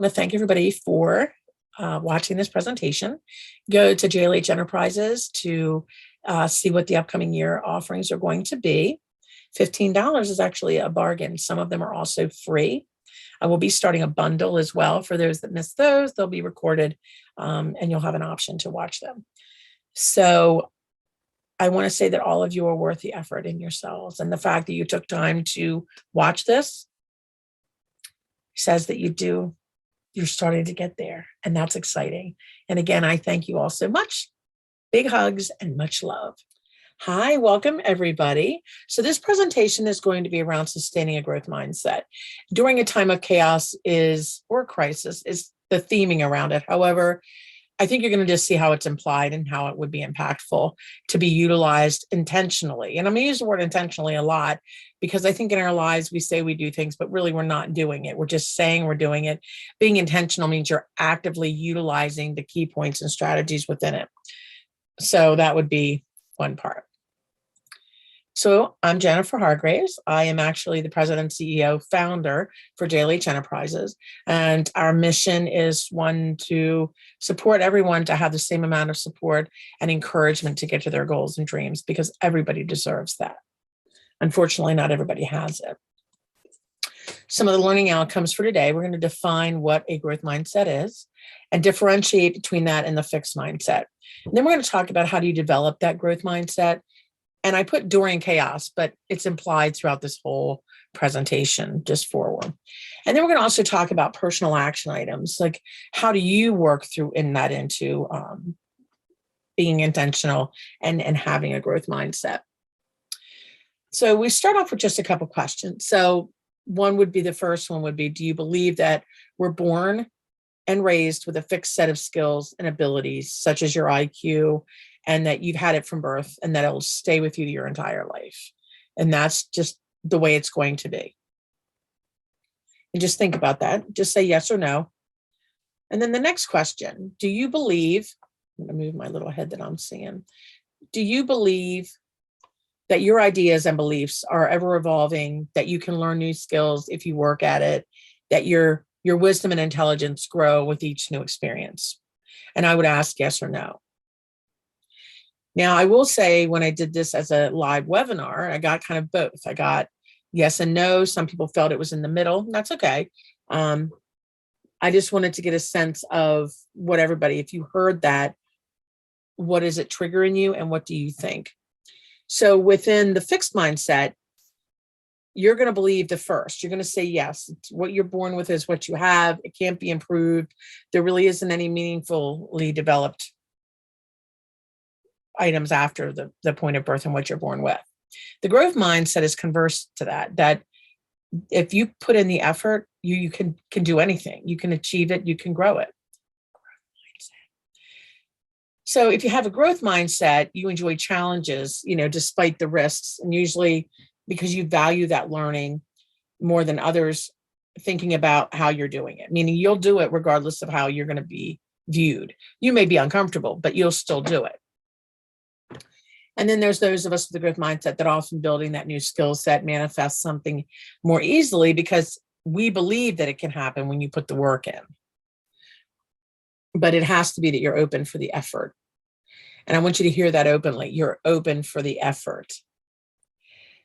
want to thank everybody for watching this presentation. Go to JLH Enterprises to see what the upcoming year offerings are going to be. $15 is actually a bargain. Some of them are also free. I will be starting a bundle as well. For those that missed those, they'll be recorded and you'll have an option to watch them. So I want to say that all of you are worth the effort in yourselves. And the fact that you took time to watch this says that you're starting to get there. And that's exciting. And again, I thank you all so much. Big hugs and much love. Hi, welcome everybody. So this presentation is going to be around sustaining a growth mindset. During a time of chaos or crisis is the theming around it. However, I think you're going to just see how it's implied and how it would be impactful to be utilized intentionally. And I'm going to use the word intentionally a lot because I think in our lives, we say we do things, but really we're not doing it. We're just saying we're doing it. Being intentional means you're actively utilizing the key points and strategies within it. So that would be one part. So I'm Jennifer Hargraves. I am actually the president, CEO, founder for JLH Enterprises. And our mission is one to support everyone to have the same amount of support and encouragement to get to their goals and dreams, because everybody deserves that. Unfortunately, not everybody has it. Some of the learning outcomes for today, we're going to define what a growth mindset is and differentiate between that and the fixed mindset. And then we're going to talk about how do you develop that growth mindset. And I put during chaos, but it's implied throughout this whole presentation, just forward. And then we're going to also talk about personal action items, like how do you work through into being intentional and having a growth mindset. So we start off with just a couple questions. So the first one would be, do you believe that we're born and raised with a fixed set of skills and abilities, such as your IQ, and that you've had it from birth and that it'll stay with you your entire life? And that's just the way it's going to be. And just think about that. Just say yes or no. And then the next question, do you believe, I'm going to move my little head that I'm seeing. Do you believe that your ideas and beliefs are ever evolving, that you can learn new skills if you work at it, that your wisdom and intelligence grow with each new experience? And I would ask yes or no. Now, I will say when I did this as a live webinar, I got kind of both. I got yes and no. Some people felt it was in the middle. That's okay. I just wanted to get a sense of what everybody, if you heard that, what is it triggering you and what do you think? So within the fixed mindset, you're going to believe the first. You're going to say yes. What you're born with is what you have. It can't be improved. There really isn't any meaningfully developed items after the point of birth and what you're born with. The growth mindset is converse to that if you put in the effort, you can do anything. You can achieve it. You can grow it. So if you have a growth mindset, you enjoy challenges, despite the risks, and usually because you value that learning more than others, thinking about how you're doing it, meaning you'll do it regardless of how you're going to be viewed. You may be uncomfortable, but you'll still do it. And then there's those of us with the growth mindset that often building that new skill set manifests something more easily because we believe that it can happen when you put the work in. But it has to be that you're open for the effort. And I want you to hear that openly. You're open for the effort.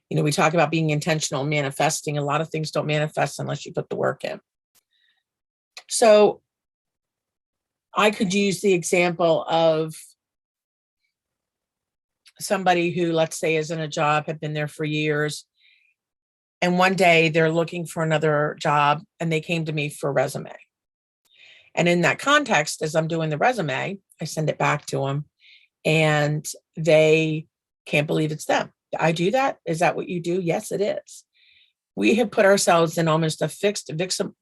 We talk about being intentional, manifesting. A lot of things don't manifest unless you put the work in. So I could use the example of somebody who, let's say, is in a job, have been there for years, and one day they're looking for another job and they came to me for a resume. And in that context, as I'm doing the resume, I send it back to them and they can't believe it's them. I do that. Is that what you do? Yes, it is. We have put ourselves in almost a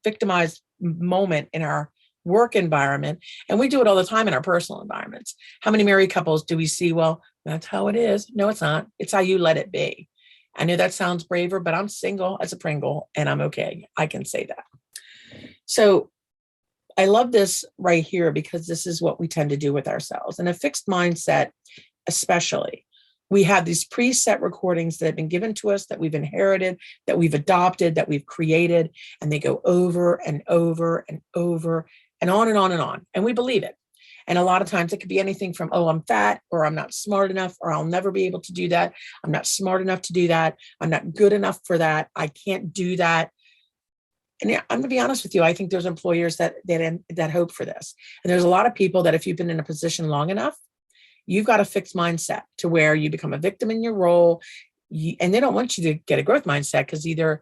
victimized moment in our work environment. And we do it all the time in our personal environments. How many married couples do we see? Well, that's how it is. No, it's not. It's how you let it be. I know that sounds braver, but I'm single as a Pringle and I'm okay. I can say that. So I love this right here because this is what we tend to do with ourselves. And a fixed mindset, especially, We have these preset recordings that have been given to us, that we've inherited, that we've adopted, that we've created, and they go over and over and over and on and on and on. And we believe it. And a lot of times it could be anything from, oh, I'm fat, or I'm not smart enough, or I'll never be able to do that. I'm not smart enough to do that. I'm not good enough for that. I can't do that. And yeah, I'm going to be honest with you. I think there's employers that hope for this. And there's a lot of people that if you've been in a position long enough, you've got a fixed mindset to where you become a victim in your role. And they don't want you to get a growth mindset, because either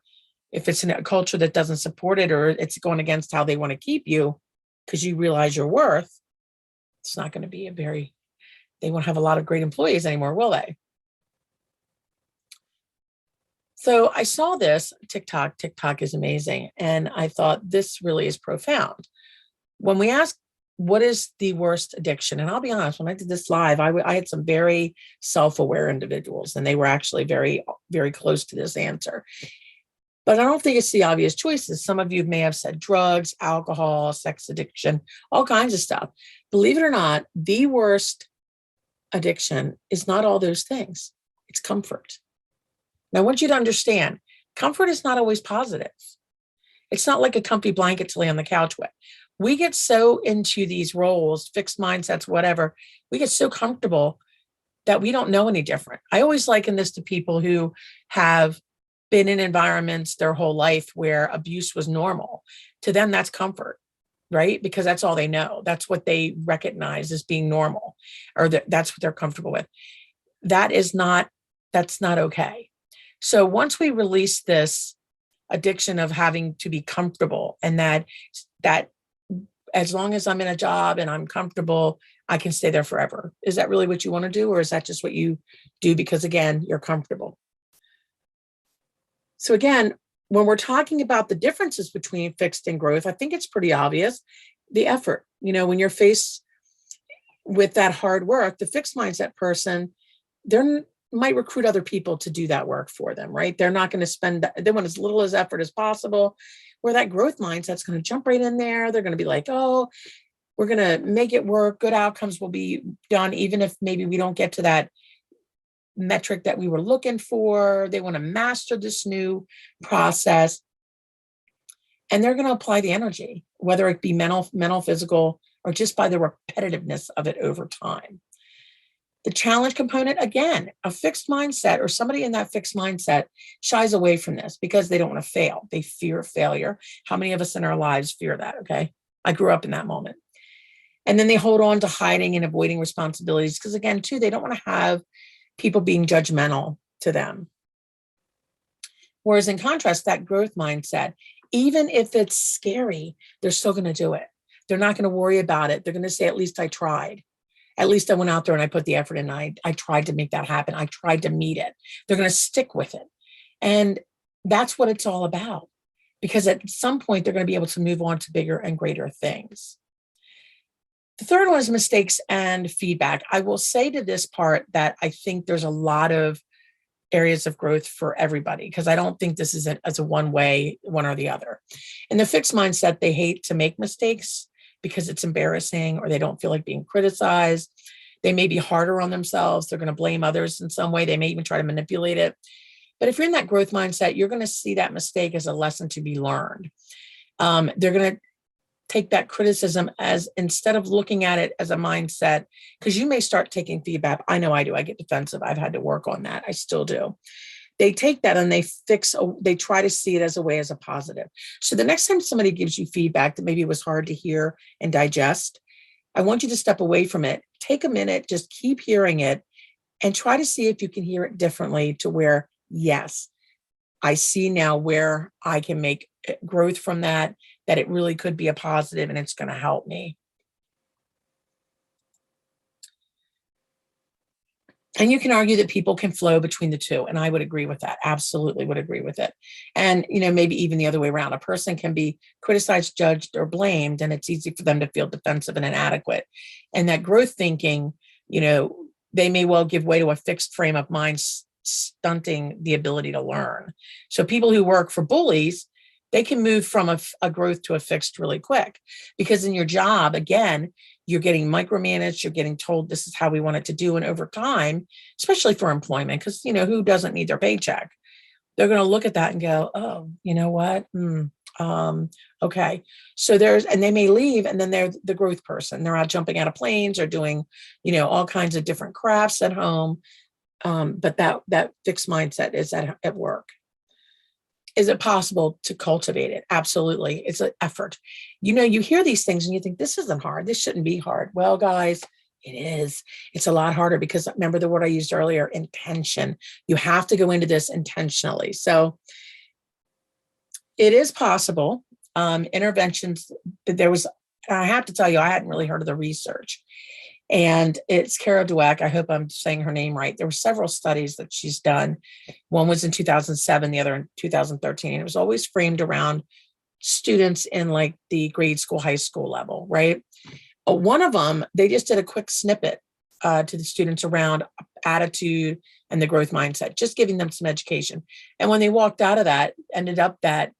if it's in a culture that doesn't support it, or it's going against how they want to keep you because you realize your worth, it's not going to be they won't have a lot of great employees anymore, will they? So I saw this TikTok. TikTok is amazing. And I thought this really is profound. When we ask, what is the worst addiction? And I'll be honest, when I did this live, I had some very self-aware individuals, and they were actually very, very close to this answer. But I don't think it's the obvious choices. Some of you may have said drugs, alcohol, sex addiction, all kinds of stuff. Believe it or not, the worst addiction is not all those things. It's comfort. Now, I want you to understand, comfort is not always positive. It's not like a comfy blanket to lay on the couch with. We get so into these roles, fixed mindsets, whatever. We get so comfortable that we don't know any different. I always liken this to people who have been in environments their whole life where abuse was normal. To them, that's comfort, right? Because that's all they know. That's what they recognize as being normal, or that's what they're comfortable with. That's not okay. So once we release this addiction of having to be comfortable, and that as long as I'm in a job and I'm comfortable, I can stay there forever. Is that really what you want to do? Or is that just what you do because, again, you're comfortable? So again, when we're talking about the differences between fixed and growth, I think it's pretty obvious. The effort, when you're faced with that hard work, the fixed mindset person, they might recruit other people to do that work for them, right? They're not going to they want as little as effort as possible. Where that growth mindset's going to jump right in there. They're going to be like, oh, we're going to make it work. Good outcomes will be done, even if maybe we don't get to that metric that we were looking for. They want to master this new process. And they're going to apply the energy, whether it be mental, physical, or just by the repetitiveness of it over time. The challenge component, again, a fixed mindset, or somebody in that fixed mindset shies away from this because they don't want to fail. They fear failure. How many of us in our lives fear that? Okay. I grew up in that moment. And then they hold on to hiding and avoiding responsibilities because, again, too, they don't want to have people being judgmental to them. Whereas in contrast, that growth mindset, even if it's scary, they're still going to do it. They're not going to worry about it. They're going to say, at least I tried. At least I went out there and I put the effort in. I tried to make that happen. I tried to meet it. They're going to stick with it. And that's what it's all about. Because at some point, they're going to be able to move on to bigger and greater things. The third one is mistakes and feedback. I will say to this part that I think there's a lot of areas of growth for everybody, because I don't think this is as a one way, one or the other. In the fixed mindset, they hate to make mistakes because it's embarrassing, or they don't feel like being criticized. They may be harder on themselves. They're going to blame others in some way. They may even try to manipulate it. But if you're in that growth mindset, you're going to see that mistake as a lesson to be learned. They're going to take that criticism as, instead of looking at it as a mindset, because you may start taking feedback. I know I do. I get defensive. I've had to work on that. I still do. They take that and they try to see it as a positive. So the next time somebody gives you feedback that maybe was hard to hear and digest, I want you to step away from it. Take a minute, just keep hearing it, and try to see if you can hear it differently to where, yes, I see now where I can make growth from that it really could be a positive and it's going to help me. And you can argue that people can flow between the two. And I would agree with that. Absolutely would agree with it. And, maybe even the other way around. A person can be criticized, judged, or blamed, and it's easy for them to feel defensive and inadequate. And that growth thinking, they may well give way to a fixed frame of mind, stunting the ability to learn. So people who work for bullies they can move from a growth to a fixed really quick, because in your job, again, you're getting micromanaged, you're getting told this is how we want it to do. And over time, especially for employment, because, who doesn't need their paycheck? They're going to look at that and go, oh, you know what? Okay. So and they may leave, and then they're the growth person. They're out jumping out of planes or doing, all kinds of different crafts at home. But that fixed mindset is at work. Is it possible to cultivate it? Absolutely. It's an effort. You hear these things and you think, this isn't hard. This shouldn't be hard. Well, guys, it is. It's a lot harder, because remember the word I used earlier, intention. You have to go into this intentionally. So it is possible. Interventions, I have to tell you, I hadn't really heard of the research. And it's Carol Dweck. I hope I'm saying her name right. There were several studies that she's done. One was in 2007, the other in 2013. And it was always framed around students in like the grade school, high school level, right? One of them, they just did a quick snippet to the students around attitude and the growth mindset, just giving them some education. And when they walked out of that, ended up that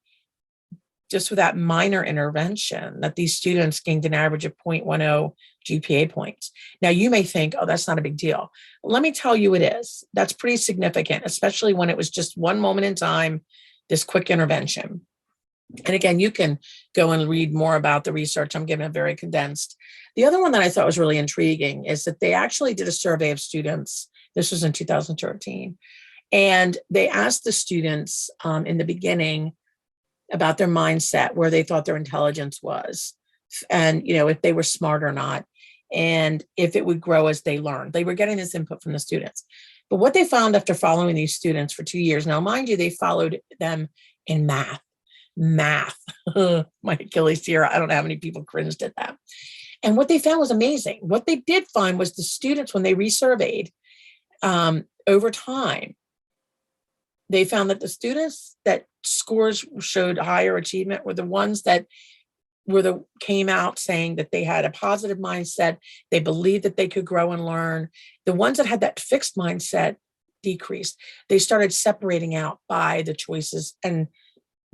just with that minor intervention, that these students gained an average of 0.10 GPA points. Now, you may think, oh, that's not a big deal. Let me tell you it is. That's pretty significant, especially when it was just one moment in time, this quick intervention. And again, you can go and read more about the research. I'm giving it very condensed. The other one that I thought was really intriguing is that they actually did a survey of students. This was in 2013. And they asked the students in the beginning about their mindset, where they thought their intelligence was, and, if they were smart or not, and if it would grow as they learned. They were getting this input from the students. But what they found after following these students for 2 years, now, mind you, they followed them in math, my Achilles heel. I don't know how many people cringed at that. And what they found was amazing. What they did find was the students, when they resurveyed over time, they found that the students that scores showed higher achievement were the ones that came out saying that they had a positive mindset. They believed that they could grow and learn. The ones that had that fixed mindset decreased. They started separating out by the choices and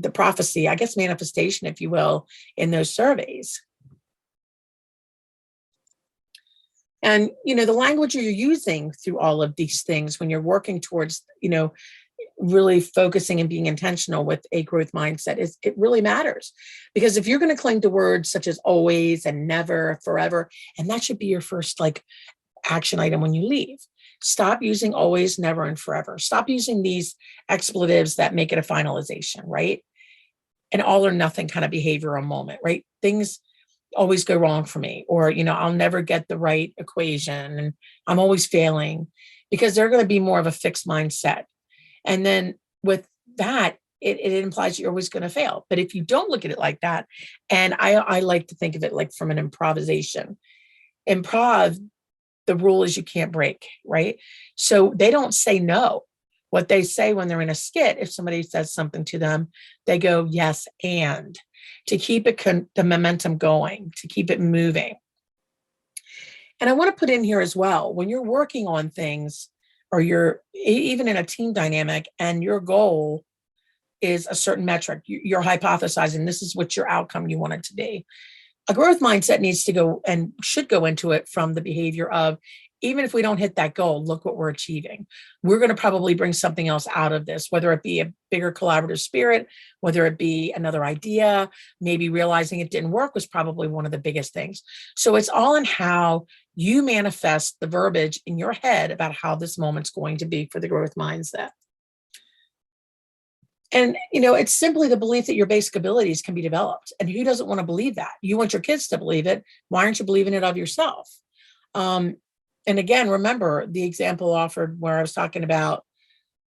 the prophecy, I guess, manifestation, if you will, in those surveys. And, the language you're using through all of these things when you're working towards, really focusing and being intentional with a growth mindset, it really matters. Because if you're going to cling to words such as always and never, forever, and that should be your first action item when you leave. Stop using always, never, and forever. Stop using these expletives that make it a finalization, right? An all or nothing kind of behavioral moment, right? Things always go wrong for me, or, I'll never get the right equation and I'm always failing, because they're going to be more of a fixed mindset. And then with that, it implies you're always going to fail. But if you don't look at it like that, and I like to think of it like from an improvisation. Improv, the rule is you can't break, right? So they don't say no. What they say when they're in a skit, if somebody says something to them, they go, yes, and to keep the momentum going, to keep it moving. And I want to put in here as well, when you're working on things, or you're even in a team dynamic and your goal is a certain metric, you're hypothesizing this is what your outcome you want it to be. A growth mindset needs to go and should go into it from the behavior of, even if we don't hit that goal, look what we're achieving. We're going to probably bring something else out of this, whether it be a bigger collaborative spirit, whether it be another idea, maybe realizing it didn't work was probably one of the biggest things. So it's all in how you manifest the verbiage in your head about how this moment's going to be for the growth mindset. And, it's simply the belief that your basic abilities can be developed. And who doesn't want to believe that? You want your kids to believe it. Why aren't you believing it of yourself? And again, remember the example offered where I was talking about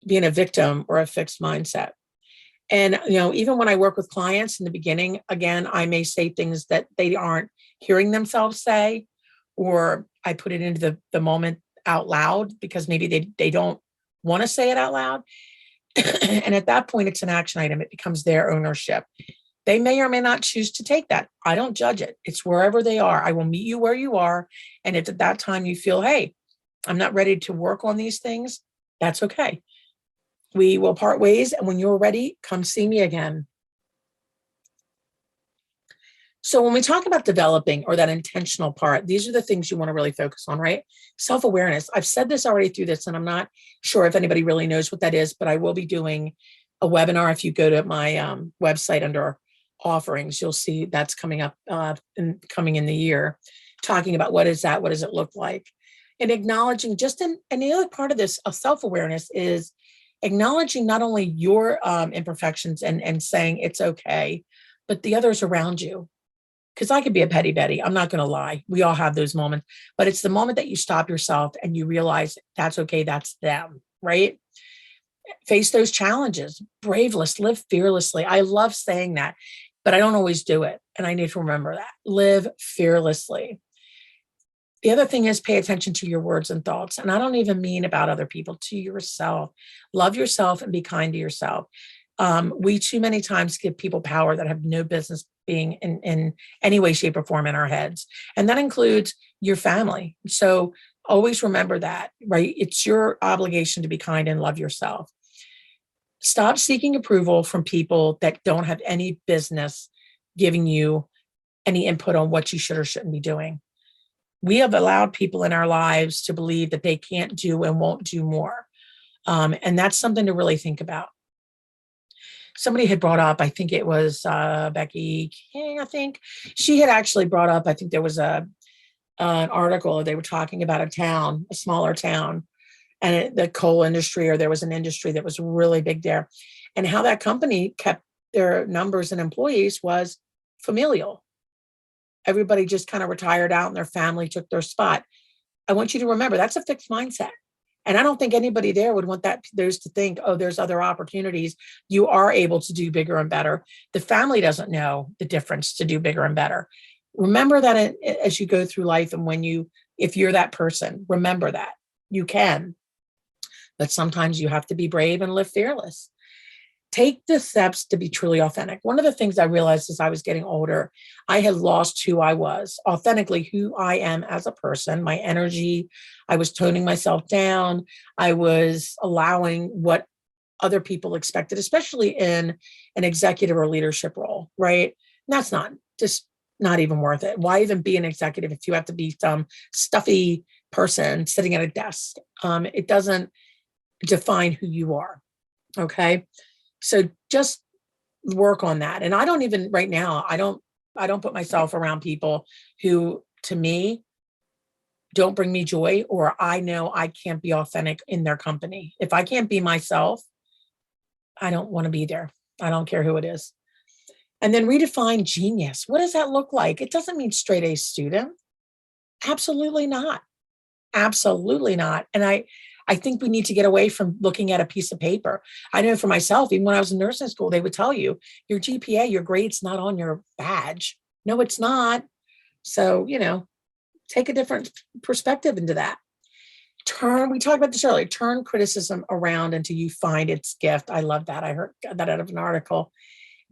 being a victim or a fixed mindset. And, even when I work with clients in the beginning, again, I may say things that they aren't hearing themselves say, or I put it into the moment out loud because maybe they don't want to say it out loud. And at that point, it's an action item. It becomes their ownership. They may or may not choose to take that. I don't judge it. It's wherever they are. I will meet you where you are. And if at that time you feel, hey, I'm not ready to work on these things, that's okay. We will part ways. And when you're ready, come see me again. So when we talk about developing or that intentional part, these are the things you want to really focus on, right? Self-awareness. I've said this already through this, and I'm not sure if anybody really knows what that is, but I will be doing a webinar. If you go to my website under offerings, you'll see that's coming up coming in the year, talking about what is that, what does it look like? And acknowledging and the other part of this self-awareness is acknowledging not only your imperfections and saying it's okay, but the others around you. Because I could be a petty Betty. I'm not going to lie. We all have those moments, but it's the moment that you stop yourself and you realize that's okay. That's them, right? Face those challenges, braveless, live fearlessly. I love saying that, but I don't always do it. And I need to remember that. Live fearlessly. The other thing is pay attention to your words and thoughts. And I don't even mean about other people, to yourself. Love yourself and be kind to yourself. We too many times give people power that have no business being in any way, shape, or form in our heads. And that includes your family. So always remember that, right? It's your obligation to be kind and love yourself. Stop seeking approval from people that don't have any business giving you any input on what you should or shouldn't be doing. We have allowed people in our lives to believe that they can't do and won't do more. And that's something to really think about. Somebody had brought up, I think it was Becky King, I think. She had actually brought up, I think there was an article, they were talking about a town, a smaller town, and the coal industry, or there was an industry that was really big there. And how that company kept their numbers and employees was familial. Everybody just kind of retired out and their family took their spot. I want you to remember that's a fixed mindset. And I don't think anybody there would want those to think, oh, there's other opportunities. You are able to do bigger and better. The family doesn't know the difference to do bigger and better. Remember that as you go through life, and if you're that person, remember that you can. But sometimes you have to be brave and live fearless. Take the steps to be truly authentic. One of the things I realized as I was getting older, I had lost who I was, authentically who I am as a person, my energy. I was toning myself down. I was allowing what other people expected, especially in an executive or leadership role, right? And that's not even worth it. Why even be an executive if you have to be some stuffy person sitting at a desk? It doesn't define who you are, okay? So just work on that. And I don't even right now, I don't put myself around people who to me don't bring me joy, or I know I can't be authentic in their company. If I can't be myself, I don't want to be there. I don't care who it is. And then redefine genius. What does that look like? It doesn't mean straight A student. Absolutely not. Absolutely not. And I think we need to get away from looking at a piece of paper. I know for myself, even when I was in nursing school, they would tell you your GPA, your grade's not on your badge. No, it's not. So, take a different perspective into that. We talked about this earlier, turn criticism around until you find its gift. I love that. I heard that out of an article.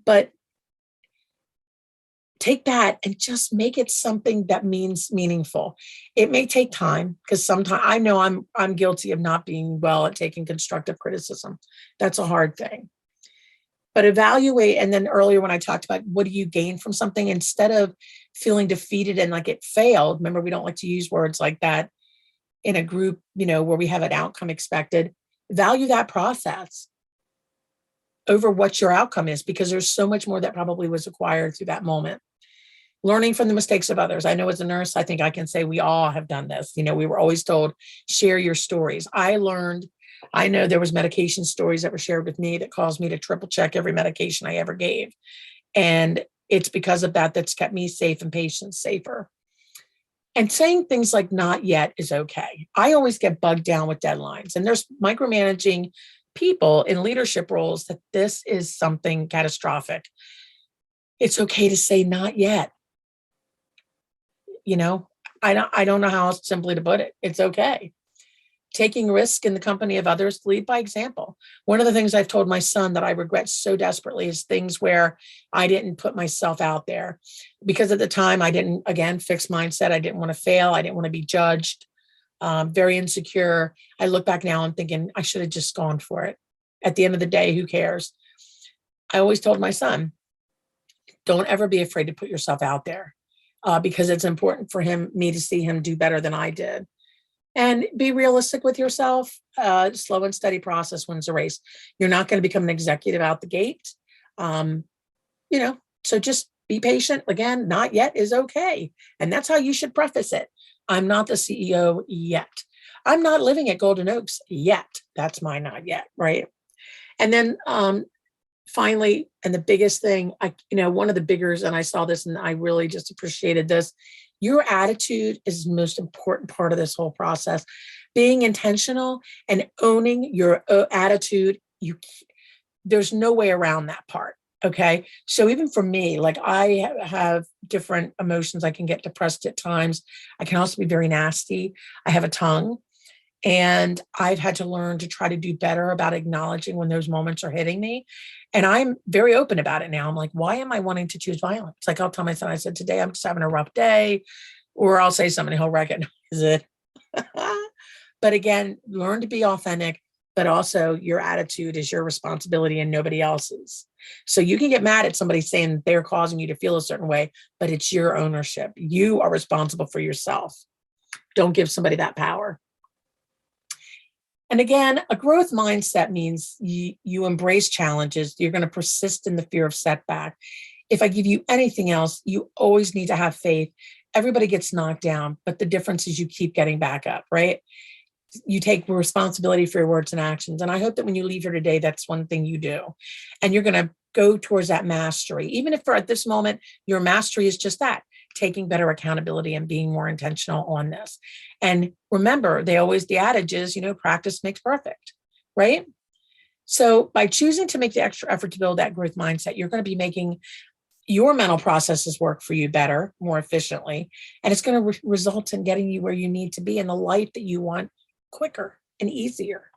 But take that and just make it something that means meaningful. It may take time, because sometimes I know I'm guilty of not being well at taking constructive criticism. That's a hard thing. But evaluate, and then earlier when I talked about what do you gain from something, instead of feeling defeated and like it failed, remember we don't like to use words like that in a group, where we have an outcome expected. Value that process over what your outcome is, because there's so much more that probably was acquired through that moment. Learning from the mistakes of others. I know as a nurse, I think I can say we all have done this. We were always told, share your stories. I know there was medication stories that were shared with me that caused me to triple check every medication I ever gave. And it's because of that that's kept me safe and patients safer. And saying things like not yet is okay. I always get bogged down with deadlines, and there's micromanaging people in leadership roles that this is something catastrophic. It's okay to say not yet. I don't know how else simply to put it. It's okay. Taking risk in the company of others, lead by example. One of the things I've told my son that I regret so desperately is things where I didn't put myself out there, because at the time I didn't, again, fixed mindset. I didn't want to fail. I didn't want to be judged. Very insecure. I look back now and thinking I should have just gone for it. At the end of the day, who cares? I always told my son, Don't ever be afraid to put yourself out there, because it's important for me to see him do better than I did. And be realistic with yourself. Slow and steady process wins the race. You're not going to become an executive out the gate. Um, so just be patient. Again, not yet is okay. And that's how you should preface it. I'm not the CEO yet. I'm not living at Golden Oaks yet. That's my not yet, right? And then finally, and the biggest thing, one of the biggers, and I saw this and I really just appreciated this, your attitude is the most important part of this whole process. Being intentional and owning your attitude, there's no way around that part. Okay. So even for me, like I have different emotions. I can get depressed at times. I can also be very nasty. I have a tongue. And I've had to learn to try to do better about acknowledging when those moments are hitting me. And I'm very open about it now. I'm like, why am I wanting to choose violence? Like I'll tell my son, I said, today I'm just having a rough day. Or I'll say something, he'll recognize it. But again, learn to be authentic, but also your attitude is your responsibility and nobody else's. So you can get mad at somebody saying they're causing you to feel a certain way, but it's your ownership. You are responsible for yourself. Don't give somebody that power. And again, a growth mindset means you embrace challenges. You're going to persist in the fear of setback. If I give you anything else, you always need to have faith. Everybody gets knocked down, but the difference is you keep getting back up, right? You take responsibility for your words and actions. And I hope that when you leave here today, that's one thing you do. And you're going to go towards that mastery. Even if at this moment, your mastery is just that, taking better accountability and being more intentional on this. And remember, the adage is, practice makes perfect, right? So by choosing to make the extra effort to build that growth mindset, you're going to be making your mental processes work for you better, more efficiently. And it's going to result in getting you where you need to be in the life that you want quicker and easier.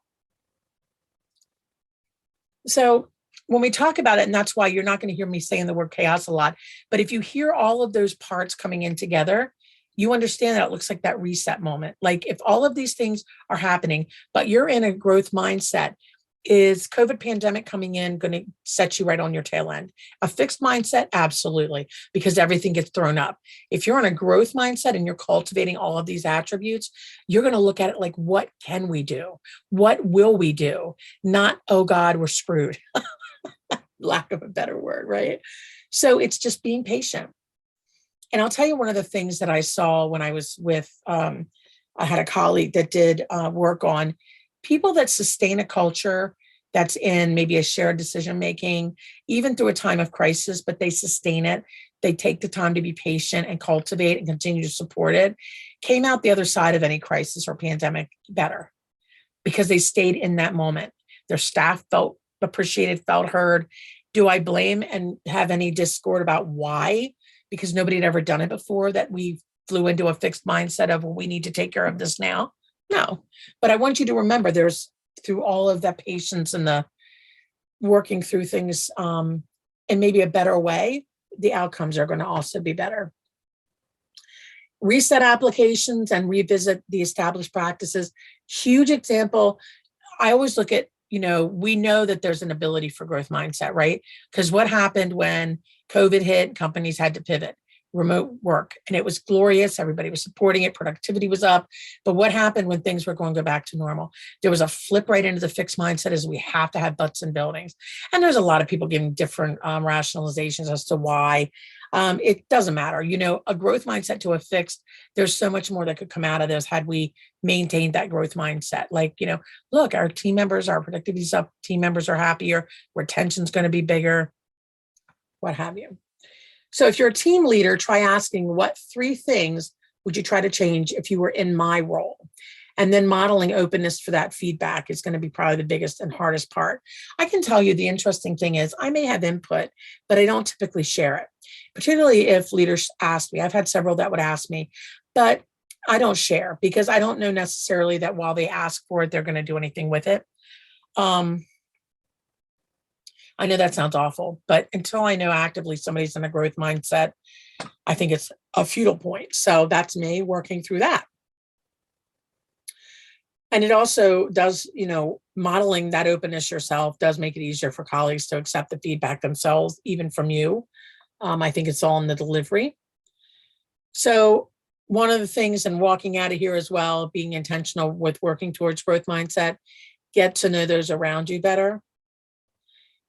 So when we talk about it, and that's why you're not going to hear me saying the word chaos a lot, but if you hear all of those parts coming in together, you understand that it looks like that reset moment. Like if all of these things are happening, but you're in a growth mindset, is COVID pandemic coming in going to set you right on your tail end? A fixed mindset? Absolutely, because everything gets thrown up. If you're in a growth mindset and you're cultivating all of these attributes, you're going to look at it like, what can we do? What will we do? Not, oh God, we're screwed. Lack of a better word, right? So it's just being patient. And I'll tell you one of the things that I saw when I was with, I had a colleague that did work on people that sustain a culture that's in maybe a shared decision making, even through a time of crisis, but they sustain it. They take the time to be patient and cultivate and continue to support it, came out the other side of any crisis or pandemic better because they stayed in that moment. Their staff felt appreciated, felt heard. Do I blame and have any discord about why? Because nobody had ever done it before, that we flew into a fixed mindset of, well, we need to take care of this now. No, but I want you to remember there's, through all of that patience and the working through things in maybe a better way, the outcomes are going to also be better. Reset applications and revisit the established practices. Huge example. I always look at, we know that there's an ability for growth mindset, right? Because what happened when COVID hit, companies had to pivot. Remote work, and it was glorious. Everybody was supporting it. Productivity was up. But what happened when things were going to go back to normal? There was a flip right into the fixed mindset as we have to have butts in buildings. And there's a lot of people giving different rationalizations as to why. It doesn't matter. A growth mindset to a fixed, there's so much more that could come out of this had we maintained that growth mindset. Like, look, our team members, our productivity is up, team members are happier, retention's going to be bigger, what have you. So if you're a team leader, try asking, what 3 things would you try to change if you were in my role? And then modeling openness for that feedback is going to be probably the biggest and hardest part. I can tell you the interesting thing is I may have input, but I don't typically share it, particularly if leaders ask me. I've had several that would ask me, but I don't share because I don't know necessarily that while they ask for it, they're going to do anything with it. I know that sounds awful, but until I know actively somebody's in a growth mindset, I think it's a futile point. So that's me working through that. And it also does, modeling that openness yourself does make it easier for colleagues to accept the feedback themselves, even from you. I think it's all in the delivery. So one of the things, and walking out of here as well, being intentional with working towards growth mindset, get to know those around you better.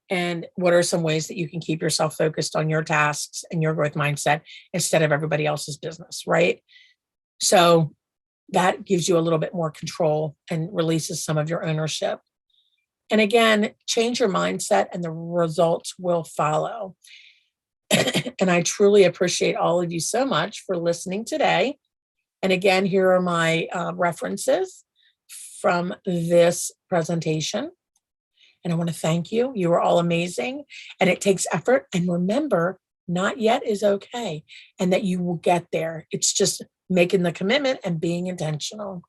And what are some ways that you can keep yourself focused on your tasks and your growth mindset instead of everybody else's business, right? So that gives you a little bit more control and releases some of your ownership. And again, change your mindset and the results will follow. And I truly appreciate all of you so much for listening today. And again, here are my references from this presentation. And I want to thank you. You are all amazing. And it takes effort. And remember, not yet is okay. And that you will get there. It's just making the commitment and being intentional.